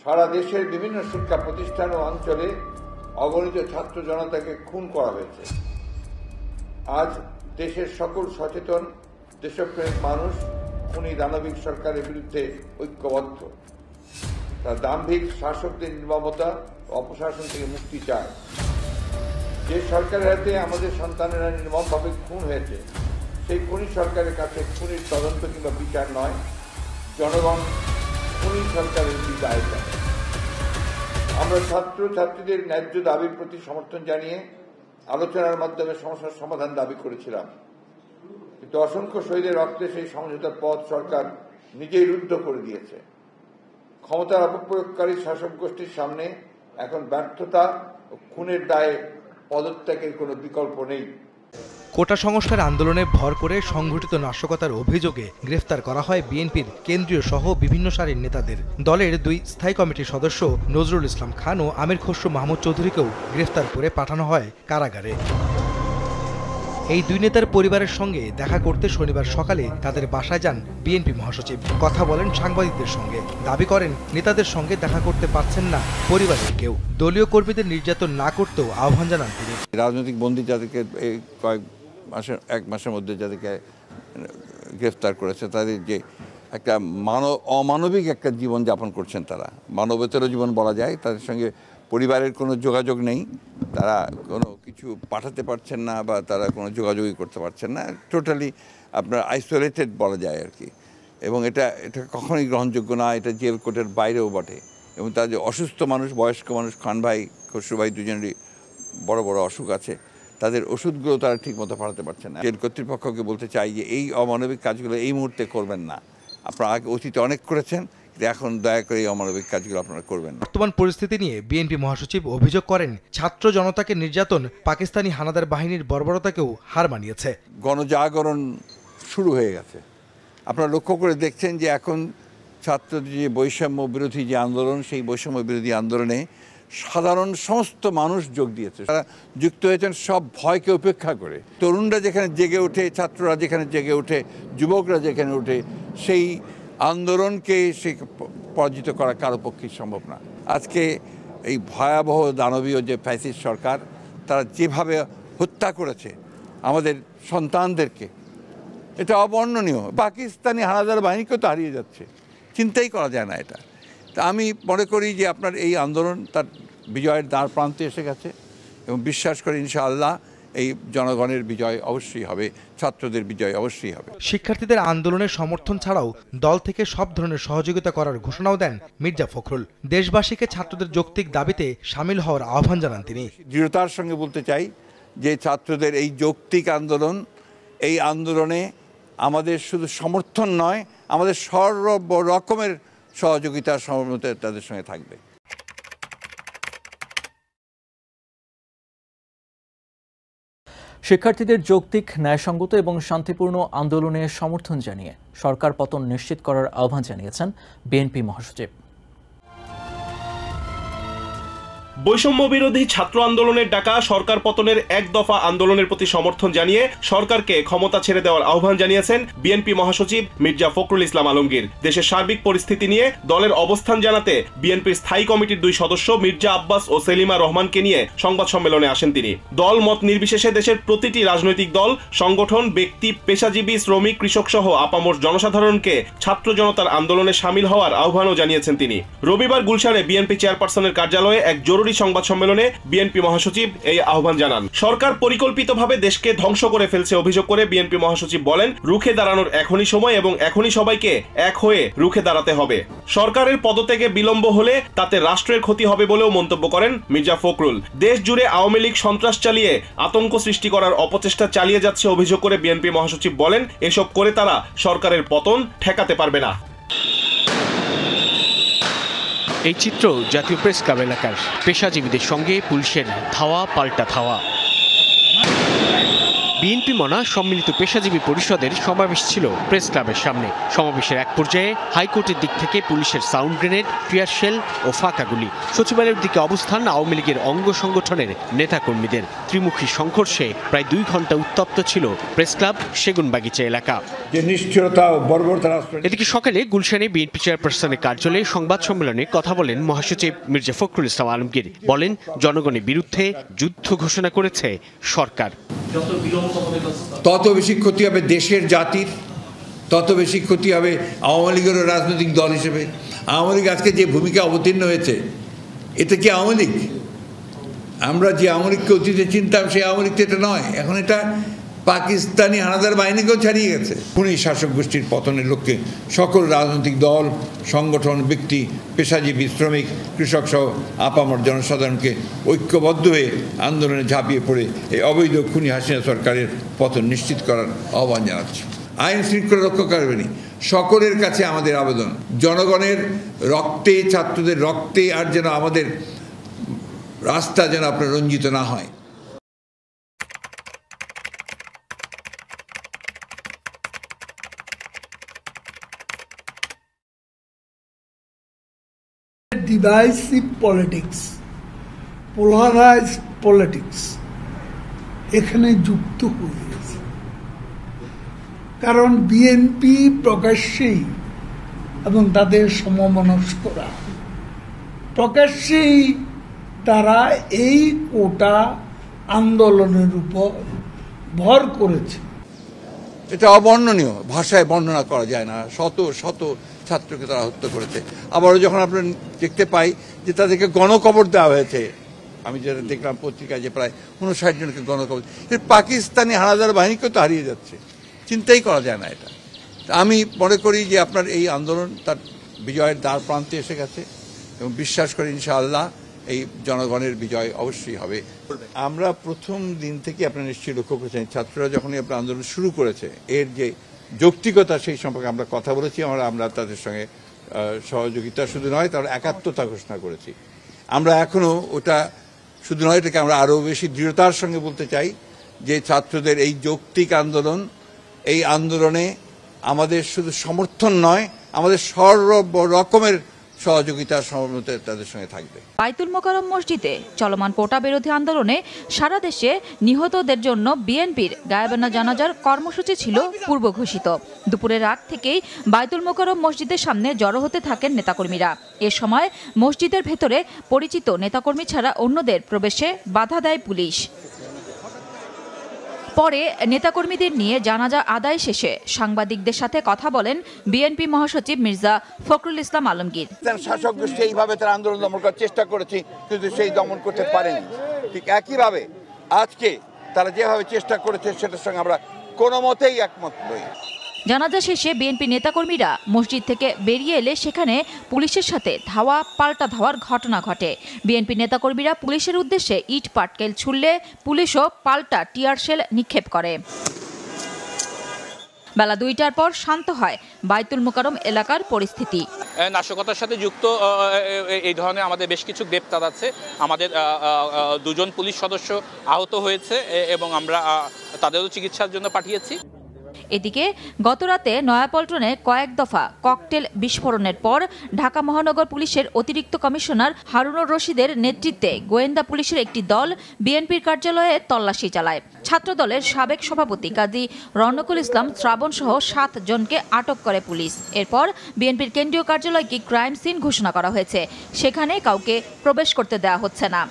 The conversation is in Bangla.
সারা দেশের বিভিন্ন শিক্ষা প্রতিষ্ঠান ও অঞ্চলে অগণিত ছাত্র জনতাকে খুন করা হয়েছে। আজ দেশের সকল সচেতন দেশপ্রেমিক মানুষ খুনি দানবিক সরকারের বিরুদ্ধে ঐক্যবদ্ধ। তার দাম্ভিক শাসকদের নির্মমতা ও অপশাসন থেকে মুক্তি চায়। যে সরকারের হাতে আমাদের সন্তানেরা নির্মমভাবে খুন হয়েছে, সেই খুনি সরকারের কাছে খুনির তদন্ত কিংবা বিচার নয়, জনগণ খুনি সরকারের বিদায় চায়। আমরা ছাত্র ছাত্রীদের ন্যায্য দাবির প্রতি সমর্থন জানিয়ে আলোচনার মাধ্যমে সমস্যার সমাধান দাবি করেছিলাম, কিন্তু অসংখ্য শহীদের রক্তে সেই সমঝোতার পথ সরকার নিজেই রুদ্ধ করে দিয়েছে। ক্ষমতার অপপ্রয়োগকারী শাসক গোষ্ঠীর সামনে এখন ব্যর্থতা ও খুনের দায়ে পদত্যাগের কোনো বিকল্প নেই। কোটা সংস্কার আন্দোলনে ভর করে সংঘটিত নাশকতার অভিযোগে গ্রেফতার করা হয় বিএনপির কেন্দ্রীয় সহ বিভিন্ন সারির নেতাদের। দলের 2 স্থায়ী কমিটির সদস্য নজরুল ইসলাম খান ও আমির খসরু মাহমুদ চৌধুরীকেও গ্রেফতার করে পাঠানো হয় কারাগারে। এই 2 নেতার পরিবারের সঙ্গে দেখা করতে শনিবার সকালে তাদের বাসায় যান বিএনপি মহাসচিব। কথা বলেন সাংবাদিকদের সঙ্গে। দাবি করেন নেতাদের সঙ্গে দেখা করতে পারছেন না পরিবারের কেউ। দলীয় কর্মীদের নির্যাতন না করতেও আহ্বান জানান তিনি। রাজনৈতিক বন্দী যাদেরকে এক মাসের মধ্যে যাদেরকে গ্রেফতার করেছে, তাদের যে একটা অমানবিক একটা জীবন যাপন করছেন, তারা মানবেতর জীবন বলা যায়। তাদের সঙ্গে পরিবারের কোনো যোগাযোগ নেই, তারা কোনো কিছু পাঠাতে পারছেন না বা তারা কোনো যোগাযোগই করতে পারছেন না। টোটালি আপনার আইসোলেটেড বলা যায় আর কি। এবং এটা কখনোই গ্রহণযোগ্য না, এটা জেল কোর্টের বাইরেও বটে। এবং তার যে অসুস্থ মানুষ, বয়স্ক মানুষ, খান ভাই খসরু ভাই দুজনেরই বড় বড় অসুখ আছে, তাদের ওষুধগুলো তারা ঠিকমতো পাঠাতে পারছে না। জেল কর্তৃপক্ষকে বলতে চাই যে এই অমানবিক কাজগুলো এই মুহূর্তে করবেন না। আপনারা আগে অতীতে অনেক করেছেন, এখন দয়া করে এই অমানবিক কাজগুলো আপনারা করবেন না। বর্তমান পরিস্থিতি নিয়ে বিএনপি মহাসচিব অভিযোগ করেন, ছাত্র জনতাকে নির্যাতন পাকিস্তানি হানাদার বাহিনীর বর্বরতাকেও হার মানিয়েছে। গণজাগরণ শুরু হয়ে গেছে। আপনারা লক্ষ্য করে দেখছেন যে এখন ছাত্রদের যে বৈষম্য বিরোধী যে আন্দোলন, সেই বৈষম্য বিরোধী আন্দোলনে সাধারণ সমস্ত মানুষ যোগ দিয়েছে। তারা যুক্ত হয়েছেন সব ভয়কে উপেক্ষা করে। তরুণরা যেখানে জেগে ওঠে, ছাত্ররা যেখানে জেগে ওঠে, যুবকরা যেখানে ওঠে, সেই আন্দোলনকে সে পরাজিত করা কারো পক্ষেই সম্ভব না। আজকে এই ভয়াবহ দানবীয় যে ফ্যাসিস্ট সরকার, তারা যেভাবে হত্যা করেছে আমাদের সন্তানদেরকে, এটা অবর্ণনীয়। পাকিস্তানি হানাদার বাহিনীকেও তো হারিয়ে যাচ্ছে, চিন্তাই করা যায় না এটা। তা আমি মনে করি যে আপনার এই আন্দোলন তার বিজয়ের দ্বার প্রান্তে এসে গেছে এবং বিশ্বাস করি ইনশাআল্লাহ এই জনগণের বিজয় অবশ্যই হবে, ছাত্রদের বিজয় অবশ্যই হবে। শিক্ষার্থীদের আন্দোলনের সমর্থন ছাড়াও দল থেকে সব ধরনের সহযোগিতা করার ঘোষণাও দেন মির্জা ফখরুল। দেশবাসীকে ছাত্রদের যৌক্তিক দাবিতে সামিল হওয়ার আহ্বান জানান তিনি। দৃঢ়তার সঙ্গে বলতে চাই যে ছাত্রদের এই যৌক্তিক আন্দোলন, এই আন্দোলনে আমাদের শুধু সমর্থন নয়, আমাদের সর্ব রকমের সহযোগিতা সমর্থন তাদের সঙ্গে থাকবে। শিক্ষার্থীদের যৌক্তিক, ন্যায়সঙ্গত এবং শান্তিপূর্ণ আন্দোলনে সমর্থন জানিয়ে সরকার পতন নিশ্চিত করার আহ্বান জানিয়েছেন বিএনপি মহাসচিব। বৈষম্য বিরোধী ছাত্র আন্দোলনের ডাকা সরকার পতনের 1 দফা আন্দোলনের প্রতি সমর্থন জানিয়ে সরকারকে ক্ষমতা ছেড়ে দেওয়ার আহ্বান জানিয়েছেন বিএনপি মহাসচিব মির্জা ফখরুল ইসলাম আলমগীর। দেশের সার্বিক পরিস্থিতি নিয়ে দলের অবস্থান জানাতে বিএনপির স্থায়ী কমিটির 2 সদস্য মির্জা আব্বাস ও সেলিমা রহমানকে নিয়ে সংবাদ সম্মেলনে আসেন তিনি। দল মত নির্বিশেষে দেশের প্রতিটি রাজনৈতিক দল, সংগঠন, ব্যক্তি, পেশাজীবী, শ্রমিক, কৃষক সহ আপামর জনসাধারণকে ছাত্র জনতার আন্দোলনে সামিল হওয়ার আহ্বানও জানিয়েছেন তিনি। রবিবার গুলশানে বিএনপি চেয়ারপারসনের কার্যালয়ে এক জরুরি সংবাদ সম্মেলনে বিএনপি মহাসচিব এই আহ্বান জানান। সরকার পরিকল্পিতভাবে দেশকে ধ্বংস করে ফেলছে অভিযোগ করে বিএনপি মহাসচিব বলেন, রুখে দাঁড়ানোর এখনই সময় এবং এখনই সবাইকে এক হয়ে রুখে দাঁড়াতে হবে। সরকারের পদত্যাগে বিলম্ব হলে তাতে রাষ্ট্রের ক্ষতি হবে বলেও মন্তব্য করেন মির্জা ফখরুল। দেশ জুড়ে আওয়ামী লীগ সন্ত্রাস চালিয়ে আতঙ্ক সৃষ্টি করার অপচেষ্টা চালিয়ে যাচ্ছে অভিযোগ করে বিএনপি মহাসচিব বলেন, এসব করে তারা সরকারের পতন ঠেকাতে পারবে না। এই চিত্র জাতীয় প্রেস ক্লাব এলাকার পেশাজীবীদের সঙ্গে পুলিশের ধাওয়া পাল্টা ধাওয়া। বিএনপি মনা সম্মিলিত পেশাজীবী পরিষদের সমাবেশ ছিল প্রেস ক্লাবের সামনে। সমাবেশের এক পর্যায়ে হাইকোর্টের দিক থেকে পুলিশের সাউন্ড গ্রেনেড, টিয়ার শেল ও ফাঁকা গুলি। সচিবালয়ের দিকে অবস্থান আওয়ামী লীগের অঙ্গ সংগঠনের নেতাকর্মীদের। ত্রিমুখী সংঘর্ষে প্রায় 2 ঘন্টা উত্তপ্ত ছিল প্রেস ক্লাব, সেগুনবাগিচা এলাকা। এদিকে সকালে গুলশানে বিএনপি চেয়ারপারসনের কার্যালয়ে সংবাদ সম্মেলনে কথা বলেন মহাসচিব মির্জা ফখরুল ইসলাম আলমগীর। বলেন, জনগণের বিরুদ্ধে যুদ্ধ ঘোষণা করেছে সরকার। তত বেশি ক্ষতি হবে দেশের, জাতির, তত বেশি ক্ষতি হবে আওয়ামী লীগেরও রাজনৈতিক দল হিসেবে। আওয়ামী লীগ আজকে যে ভূমিকা অবতীর্ণ হয়েছে, এটা কি আওয়ামী লীগ? আমরা যে আওয়ামী লীগকে অতীতে চিনতাম সেই আওয়ামী লীগ তো এটা নয়। এখন এটা পাকিস্তানি হানাদার বাহিনীকেও ছাড়িয়ে গেছে। খুনি শাসক গোষ্ঠীর পতনের লক্ষ্যে সকল রাজনৈতিক দল, সংগঠন, ব্যক্তি, পেশাজীবী, শ্রমিক, কৃষক সহ আপামর জনসাধারণকে ঐক্যবদ্ধ হয়ে আন্দোলনে ঝাঁপিয়ে পড়ে এই অবৈধ খুনি হাসিনা সরকারের পতন নিশ্চিত করার আহ্বান জানাচ্ছি। আইন শৃঙ্খলা রক্ষাকারিণী সকলের কাছে আমাদের আবেদন, জনগণের রক্তে, ছাত্রদের রক্তে আর যেন আমাদের রাস্তা যেন আপনার রঞ্জিত না হয়। Divisive politics, polarized politics এখানে যুক্ত হয়ে গেছে। কারণ বিএনপি প্রকাশ্যেই এবং তাদের সমমনস্করা প্রকাশ্যেই তারা এই কোটা আন্দোলনের উপর ভর করেছে। এটা অবর্ণনীয়, ভাষায় বর্ণনা করা যায় না। শত শত ছাত্রকে তারা হত্যা করেছে। আবারও যখন আমরা দেখতে পাই যে তাদেরকে গণকবর দেওয়া হয়েছে, আমি যেটা দেখলাম পত্রিকায় যে প্রায় 59 জনকে গণকবর, পাকিস্তানি হানাদার বাহিনীকেও তো হারিয়ে যাচ্ছে। চিন্তাই করা যায় না এটা। আমি মনে করি যে আপনার এই আন্দোলন তার বিজয়ের দ্বার প্রান্তে এসে গেছে এবং বিশ্বাস করি ইনশাআল্লাহ এই জনগণের বিজয় অবশ্যই হবে। আমরা প্রথম দিন থেকে আপনারা নিশ্চয়ই লক্ষ্য করেছেন, ছাত্ররা যখনই আপনার আন্দোলন শুরু করেছে, এর যে যৌক্তিকতা সেই সম্পর্কে আমরা কথা বলেছি। আমরা তাদের সঙ্গে সহযোগিতা শুধু নয়, তারা একাত্মতা ঘোষণা করেছি। আমরা এখনো ওটা শুধু নয়, এটাকে আমরা আরও বেশি দৃঢ়তার সঙ্গে বলতে চাই যে ছাত্রদের এই যৌক্তিক আন্দোলন, এই আন্দোলনে আমাদের শুধু সমর্থন নয়, আমাদের সর্ব রকমের সহযোগিতা সহমত তাদের সঙ্গে থাকবে। বাইতুল মোকাররম মসজিদে চলমান কোটা বিরোধী আন্দোলনে সারা দেশে নিহতদের জন্য বিএনপির গায়েবানা জানাজার কর্মসূচি ছিল পূর্ব ঘোষিত। দুপুরের আগ থেকেই বাইতুল মোকাররম মসজিদের সামনে জড়ো হতে থাকেন নেতাকর্মীরা। এ সময় মসজিদের ভেতরে পরিচিত নেতাকর্মী ছাড়া অন্যদের প্রবেশে বাধা দেয় পুলিশ। পরে নেতাকর্মীদের নিয়ে জানাজা আদায় শেষে সাংবাদিকদের সাথে কথা বলেন বিএনপি মহাসচিব মির্জা ফখরুল ইসলাম আলমগীর। শাসক গোষ্ঠী এইভাবে তারা আন্দোলন দমন করার চেষ্টা করেছে, কিন্তু সেই দমন করতে পারেনি। ঠিক একইভাবে আজকে তারা যেভাবে চেষ্টা করেছে সেটার সঙ্গে আমরা কোনো মতেই একমত নই। জানাজা শেষে বিএনপি নেতাকর্মীরা মসজিদ থেকে বেরিয়ে এলে সেখানে পুলিশের সাথে ধাওয়া পাল্টা ধাওয়ার ঘটনা ঘটে। বিএনপি নেতাকর্মীরা পুলিশের উদ্দেশ্যে ইট পাটকেল ছুড়লে পুলিশও পাল্টা টিয়ার শেল নিক্ষেপ করে। বেলা 2টার পর শান্ত হয় বাইতুল মোকাররম এলাকার পরিস্থিতি। নাশকতার সাথে যুক্ত এই ধরনের আমাদের বেশ কিছু গ্রেপ্তার আছে। আমাদের 2 জন পুলিশ সদস্য আহত হয়েছে এবং আমরা তাদেরও চিকিৎসার জন্য পাঠিয়েছি। এদিকে গতরাতে নয়াপল্টনে কয়েক দফা ককটেল বিস্ফোরণের পর ঢাকা মহানগর পুলিশের অতিরিক্ত কমিশনার হারুনুর রশিদের নেতৃত্বে গোয়েন্দা পুলিশের একটি দল বিএনপির কার্যালয়ে তল্লাশি চালায়। ছাত্রদলের সাবেক সভাপতি কাজী রনকুল ইসলাম শ্রাবণ সহ 7 জনকে আটক করে পুলিশ। এরপর বিএনপির কেন্দ্রীয় কার্যালয়কে ক্রাইম সিন ঘোষণা করা হয়েছে। সেখানে কাউকে প্রবেশ করতে দেওয়া হচ্ছে না।